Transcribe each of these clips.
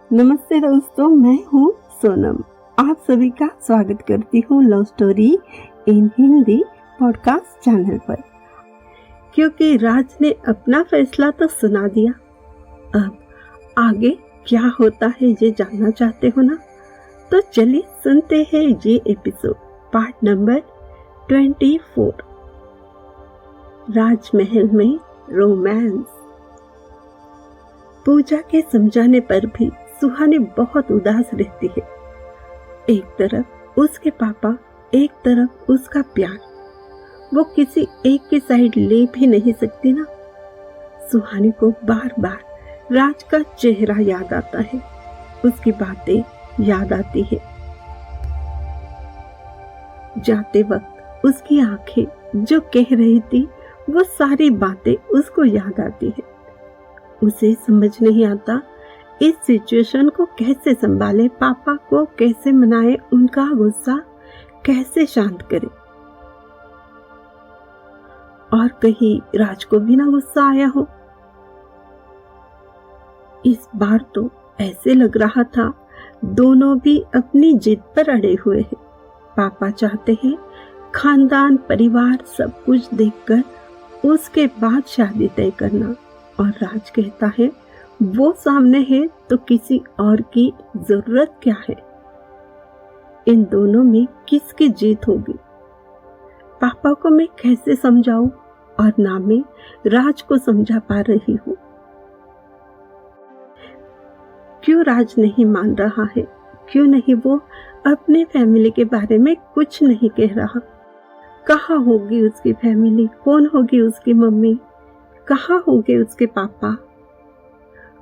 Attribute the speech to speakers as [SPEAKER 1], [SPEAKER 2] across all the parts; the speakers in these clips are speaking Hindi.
[SPEAKER 1] नमस्ते दोस्तों, मैं हूँ सोनम। आप सभी का स्वागत करती हूँ love story in Hindi podcast channel पर। क्योंकि राज ने अपना फैसला तो सुना दिया, अब आगे क्या होता है ये जानना चाहते हो ना, तो चलिए सुनते हैं ये एपिसोड, पार्ट नंबर 24, राजमहल में रोमांस। पूजा के समझाने पर भी सुहानी बहुत उदास रहती है। एक तरफ उसके पापा, एक तरफ उसका प्यार, वो किसी एक की साइड ले भी नहीं सकती ना। सुहानी को बार बार राज का चेहरा याद आता है, उसकी बातें याद आती है। जाते वक्त उसकी आंखें जो कह रही थी वो सारी बातें उसको याद आती है। उसे समझ नहीं आता इस सिचुएशन को कैसे संभाले, पापा को कैसे मनाए, उनका गुस्सा कैसे शांत करे। और कहीं राज को भी ना गुस्सा आया हो। इस बार तो ऐसे लग रहा था दोनों भी अपनी जिद पर अड़े हुए हैं। पापा चाहते हैं खानदान, परिवार सब कुछ देखकर उसके बाद शादी तय करना, और राज कहता है वो सामने है तो किसी और की जरूरत क्या है। इन दोनों में किसकी जीत होगी? पापा को मैं कैसे समझाऊं, और ना मैं राज को समझा पा रही हूँ। क्यों राज नहीं मान रहा है? क्यों नहीं वो अपने फैमिली के बारे में कुछ नहीं कह रहा? कहाँ होगी उसकी फैमिली? कौन होगी उसकी मम्मी? कहाँ होंगे उसके पापा?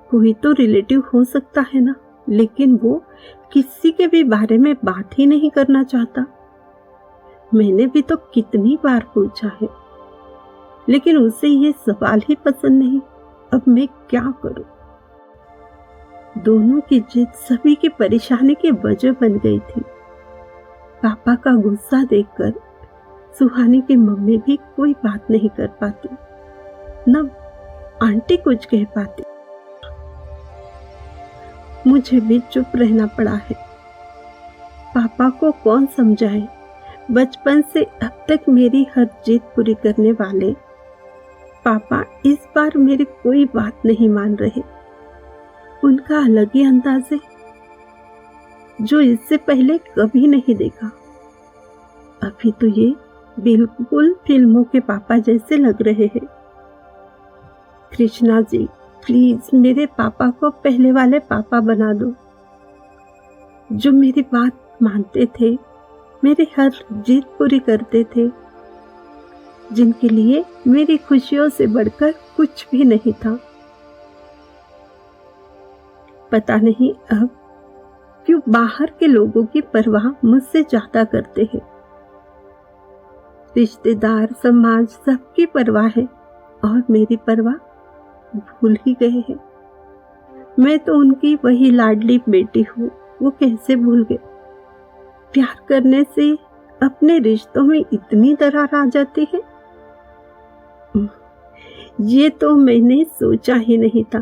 [SPEAKER 1] कोई तो रिलेटिव हो सकता है ना, लेकिन वो किसी के भी बारे में बात ही नहीं करना चाहता। मैंने भी तो कितनी बार पूछा है, लेकिन उसे ये सवाल ही पसंद नहीं। अब मैं क्या करूं? दोनों की जिद सभी की परेशानी की वजह बन गई थी। पापा का गुस्सा देखकर सुहानी की मम्मी भी कोई बात नहीं कर पाती, न आंटी कुछ कह पाती। मुझे भी चुप रहना पड़ा है। पापा को कौन समझाए? बचपन से अब तक मेरी हर जिद पूरी करने वाले पापा इस बार मेरी कोई बात नहीं मान रहे। उनका अलग ही अंदाज है जो इससे पहले कभी नहीं देखा। अभी तो ये बिल्कुल फिल्मों के पापा जैसे लग रहे हैं। कृष्णा जी, प्लीज मेरे पापा को पहले वाले पापा बना दो, जो मेरी बात मानते थे, मेरी हर जिद पूरी करते थे, जिनके लिए मेरी खुशियों से बढ़कर कुछ भी नहीं था। पता नहीं अब क्यों बाहर के लोगों की परवाह मुझसे ज्यादा करते हैं। रिश्तेदार, समाज सबकी परवाह है, और मेरी परवाह भूल ही गए हैं। मैं तो उनकी वही लाडली बेटी हूँ, वो कैसे भूल गए? प्यार करने से अपने रिश्तों में इतनी दरार आ जाती है, ये तो मैंने सोचा ही नहीं था।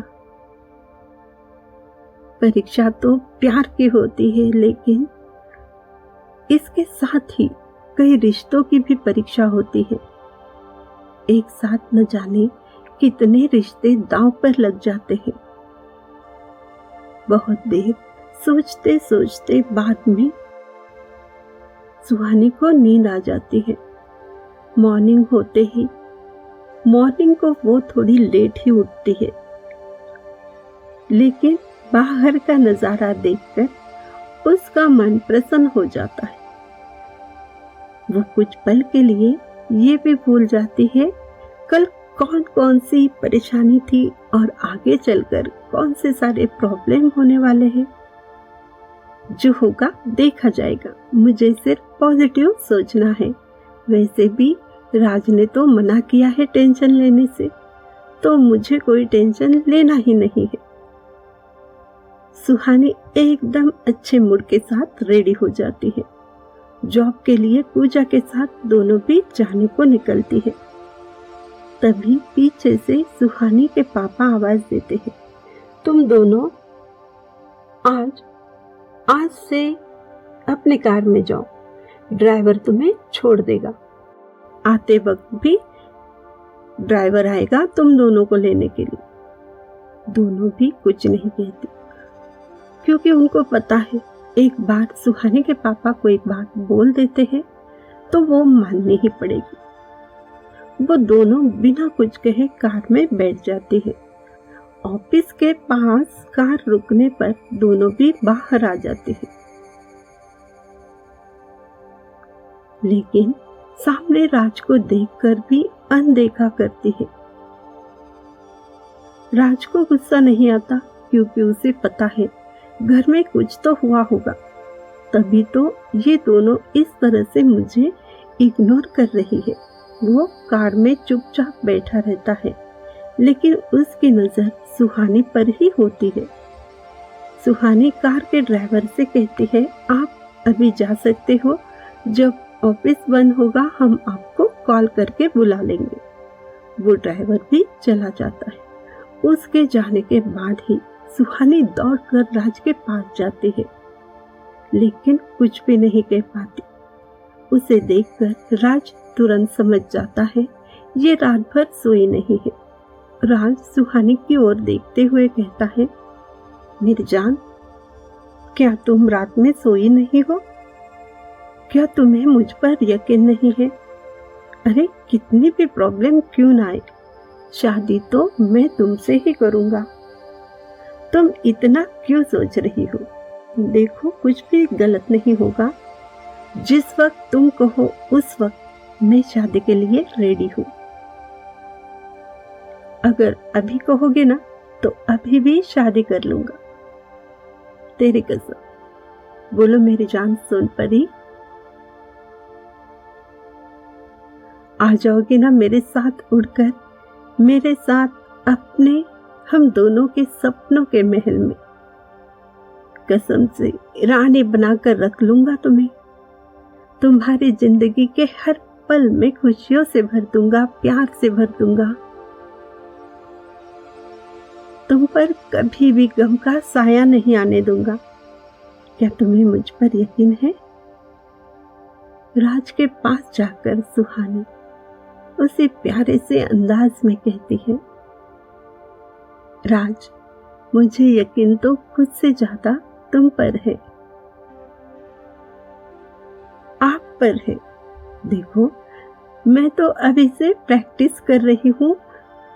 [SPEAKER 1] परीक्षा तो प्यार की होती है, लेकिन इसके साथ ही कई रिश्तों की भी परीक्षा होती है। एक साथ न जाने कितने रिश्ते दांव पर लग जाते हैं। बहुत देर सोचते सोचते बाद में सुहानी को नींद आ जाती है। मॉर्निंग होते ही, मॉर्निंग को वो थोड़ी लेट ही उठती है, लेकिन बाहर का नजारा देखकर उसका मन प्रसन्न हो जाता है। वो कुछ पल के लिए ये भी भूल जाती है कल कौन कौन सी परेशानी थी और आगे चलकर कौन से सारे प्रॉब्लम होने वाले हैं। जो होगा देखा जाएगा, मुझे सिर्फ पॉजिटिव सोचना है। वैसे भी राज ने तो मना किया है टेंशन लेने से, तो मुझे कोई टेंशन लेना ही नहीं है। सुहानी एकदम अच्छे मूड के साथ रेडी हो जाती है। जॉब के लिए पूजा के साथ दोनों भी जाने को निकलती है। तभी पीछे से सुहानी के पापा आवाज देते हैं, तुम दोनों आज आज से अपने कार में जाओ, ड्राइवर तुम्हें छोड़ देगा। आते वक्त भी ड्राइवर आएगा तुम दोनों को लेने के लिए। दोनों भी कुछ नहीं कहती, क्योंकि उनको पता है एक बार सुहानी के पापा को एक बात बोल देते हैं तो वो माननी ही पड़ेगी। वो दोनों बिना कुछ कहे कार में बैठ जाती है। ऑफिस के पास कार रुकने पर दोनों भी बाहर आ जाते हैं, लेकिन सामने राज को देखकर भी अनदेखा करती है। राज को गुस्सा नहीं आता, क्योंकि उसे पता है घर में कुछ तो हुआ होगा, तभी तो ये दोनों इस तरह से मुझे इग्नोर कर रही है। वो कार में चुपचाप बैठा रहता है, लेकिन उसकी नजर सुहानी पर ही होती है। सुहानी कार के ड्राइवर से कहती है, आप अभी जा सकते हो, जब ऑफिस बंद होगा हम आपको कॉल करके बुला लेंगे। वो ड्राइवर भी चला जाता है। उसके जाने के बाद ही सुहानी दौड़कर राज के पास जाती है, लेकिन कुछ भी नहीं कह पाती। उसे देखकर राज तुरंत समझ जाता है ये रात भर सोई नहीं है। राज सुहानी की ओर देखते हुए कहता है, मेरी जान, क्या तुम रात में सोई नहीं हो? क्या तुम्हें मुझ पर यकीन नहीं है? अरे कितनी भी प्रॉब्लम क्यों ना आए, शादी तो मैं तुमसे ही करूंगा। तुम इतना क्यों सोच रही हो? देखो कुछ भी गलत नहीं होगा। जिस वक्त तुम कहो उस वक्त मैं शादी के लिए रेडी हूँ। अगर अभी कहोगे ना तो अभी भी शादी कर लूंगा, तेरी कसम। बोलो मेरी जान सोन परी, आ जाओगे ना मेरे साथ उड़कर, मेरे साथ अपने हम दोनों के सपनों के महल में। कसम से रानी बनाकर रख लूंगा तुम्हें। तुम्हारी जिंदगी के हर पल में खुशियों से भर दूंगा, प्यार से भर दूंगा। तुम पर कभी भी गम का साया नहीं आने दूंगा। क्या तुम्हें मुझ पर यकीन है? राज के पास जाकर सुहानी उसे प्यारे से अंदाज में कहती है, राज, मुझे यकीन तो खुद से ज्यादा तुम पर है, आप पर है। देखो मैं तो अभी से प्रैक्टिस कर रही हूँ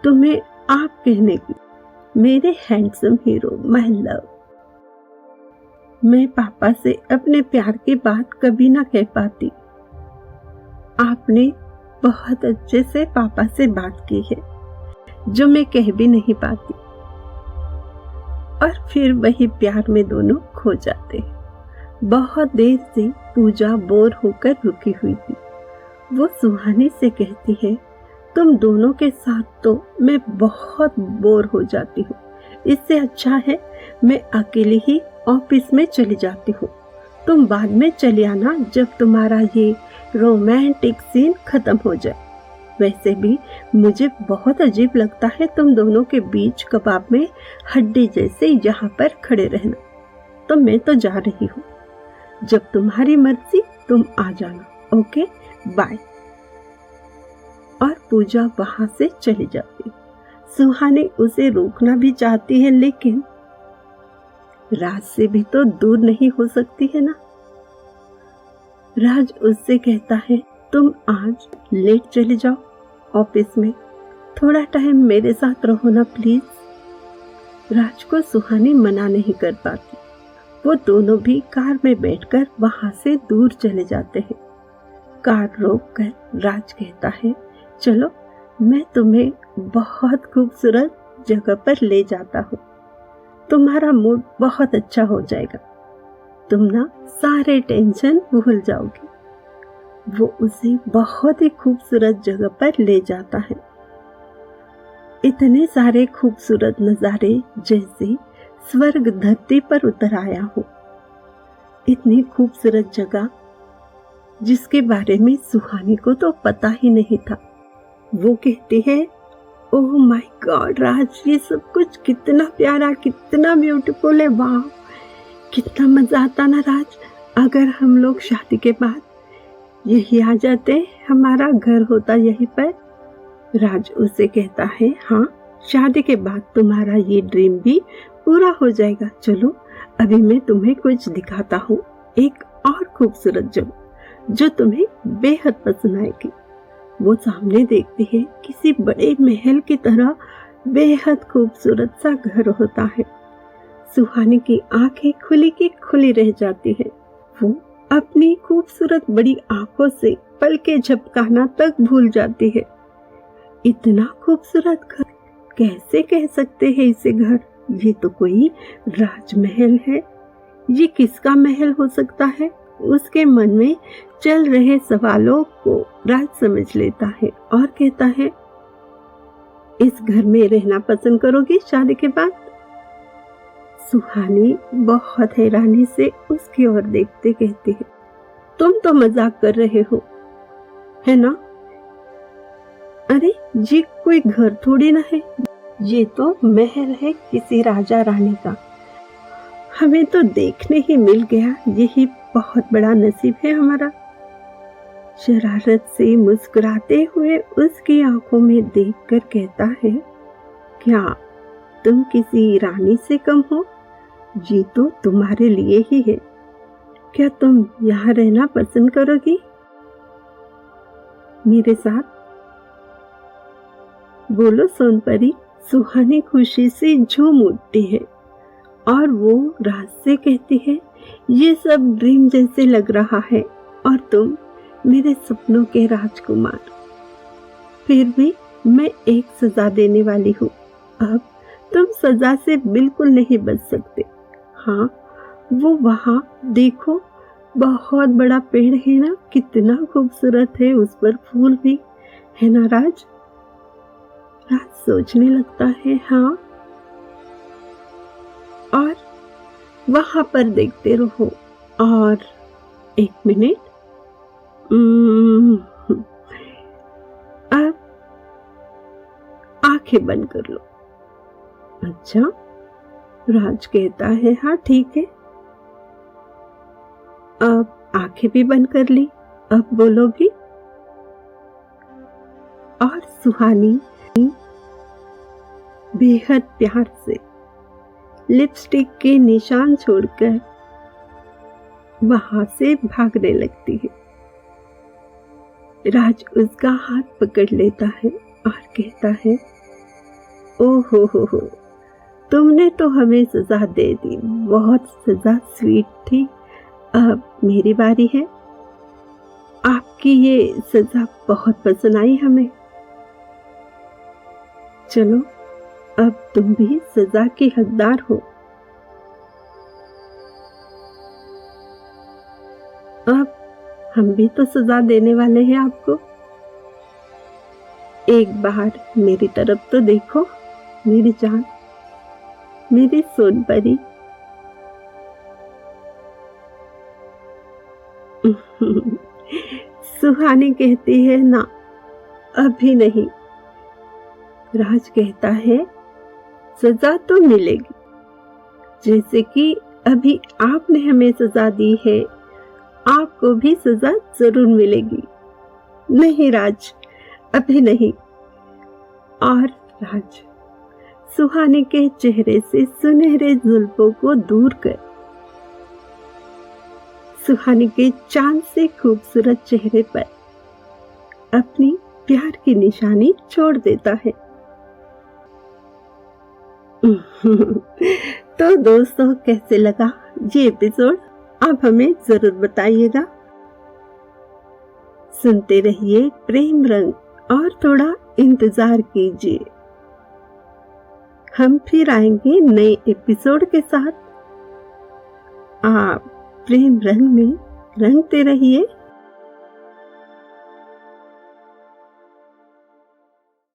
[SPEAKER 1] तुम्हें आप कहने की, मेरे हैंडसम हीरो, माय लव। मैं पापा से अपने प्यार की बात कभी ना कह पाती। आपने बहुत अच्छे से पापा से बात की है, जो मैं कह भी नहीं पाती। और फिर वही प्यार में दोनों खो जाते हैं। बहुत देर से पूजा बोर होकर रुकी हुई थी। वो सुहानी से कहती है, तुम दोनों के साथ तो मैं बहुत बोर हो जाती हूँ। इससे अच्छा है मैं अकेले ही ऑफिस में चली जाती हूँ। तुम बाद में चली आना जब तुम्हारा ये रोमांटिक सीन खत्म हो जाए। वैसे भी मुझे बहुत अजीब लगता है तुम दोनों के बीच कबाब में हड्डी जैसे यहाँ पर खड़े रहना। तो मैं तो जा रही हूँ, जब तुम्हारी मर्जी तुम आ जाना। Okay bye. और पूजा वहां से चली जाती। सुहानी उसे रोकना भी चाहती है, लेकिन राज से भी तो दूर नहीं हो सकती है ना। राज उससे कहता है, तुम आज लेट चले जाओ ऑफिस में, थोड़ा टाइम मेरे साथ रहो ना प्लीज। राज को सुहानी मना नहीं कर पाती। वो दोनों भी कार में बैठकर वहां से दूर चले जाते हैं। कार रोककर राज कहता है, चलो मैं तुम्हें बहुत खूबसूरत जगह पर ले जाता हूँ, तुम्हारा मूड बहुत अच्छा हो जाएगा, तुम ना सारे टेंशन भूल जाओगे। वो उसे बहुत ही खूबसूरत जगह पर ले जाता है। इतने सारे खूबसूरत नज़ारे जैसे स्वर्ग धरती पर उतर आया हो। इतनी खूबसूरत जगह जिसके बारे में सुहानी को तो पता ही नहीं था। वो कहती है, ओह माय गॉड राज, ये सब कुछ कितना प्यारा, कितना ब्यूटीफुल है। वाह, कितना मजा आता ना राज, अगर हम लोग शादी के बाद यही आ जाते, हमारा घर होता यहीं पर। राज उसे कहता है, हाँ शादी के बाद तुम्हारा ये ड्रीम भी पूरा हो जाएगा। चलो अभी मैं तुम्हें कुछ दिखाता हूँ, एक और खूबसूरत जगह जो तुम्हें बेहद पसंद आएगी। वो सामने देखती है, किसी बड़े महल की तरह बेहद खूबसूरत सा घर होता है। सुहानी की आंखें खुली की खुली रह जाती है। वो अपनी खूबसूरत बड़ी आंखों से पलके झपकाना तक भूल जाती है। इतना खूबसूरत घर, कैसे कह सकते हैं इसे घर? ये तो कोई राजमहल है। ये किसका महल हो सकता है? उसके मन में चल रहे सवालों को राज समझ लेता है और कहता है, इस घर में रहना पसंद करोगी शादी के बाद? सुहानी बहुत हैरानी से उसकी ओर देखते कहती है, तुम तो मजाक कर रहे हो, है ना? अरे ये कोई घर थोड़ी ना है, ये तो महल है किसी राजा रानी का। हमें तो देखने ही मिल गया, यही बहुत बड़ा नसीब है हमारा। शरारत से मुस्कुराते हुए उसकी आंखों में देखकर कहता है, क्या तुम किसी रानी से कम हो? ये तो तुम्हारे लिए ही है। क्या तुम यहाँ रहना पसंद करोगी मेरे साथ? बोलो सोनपरी। सुहानी खुशी से झूम उठती है और वो राज से कहती है, ये सब ड्रीम जैसे लग रहा है और तुम मेरे सपनों के राजकुमार। फिर भी मैं एक सजा देने वाली हूँ। अब तुम सजा से बिल्कुल नहीं बच सकते। हाँ, वो वहाँ देखो, बहुत बड़ा पेड़ है ना, कितना खूबसूरत है, उस पर फूल भी है ना राज? राज सोचने लगता है, हाँ, और वहां पर देखते रहो। और एक मिनट, अब आंखें बंद कर लो। अच्छा, राज कहता है, हाँ ठीक है। अब आंखें भी बंद कर ली, अब बोलो भी। और सुहानी बेहद प्यार से लिपस्टिक के निशान छोड़कर वहां से भागने लगती है। राज उसका हाथ पकड़ लेता है और कहता है, ओहो हो, तुमने तो हमें सजा दे दी, बहुत सजा स्वीट थी। अब मेरी बारी है। आपकी ये सजा बहुत पसंद आई हमें। चलो अब तुम भी सजा के हकदार हो। अब हम भी तो सजा देने वाले हैं आपको। एक बार मेरी तरफ तो देखो मेरी जान, मेरी सोनपरी। सुहानी कहती है, ना अभी नहीं। राज कहता है, सजा तो मिलेगी, जैसे कि अभी आपने हमें सजा दी है, आपको भी सजा जरूर मिलेगी। नहीं राज, अभी नहीं। और राज सुहानी के चेहरे से सुनहरे जुल्फों को दूर कर सुहानी के चांद से खूबसूरत चेहरे पर अपनी प्यार की निशानी छोड़ देता है। तो दोस्तों, कैसे लगा ये एपिसोड? आप हमें जरूर बताइएगा। सुनते रहिए प्रेम रंग और थोड़ा इंतजार कीजिए। हम फिर आएंगे नए एपिसोड के साथ। आप प्रेम रंग में रंगते रहिए।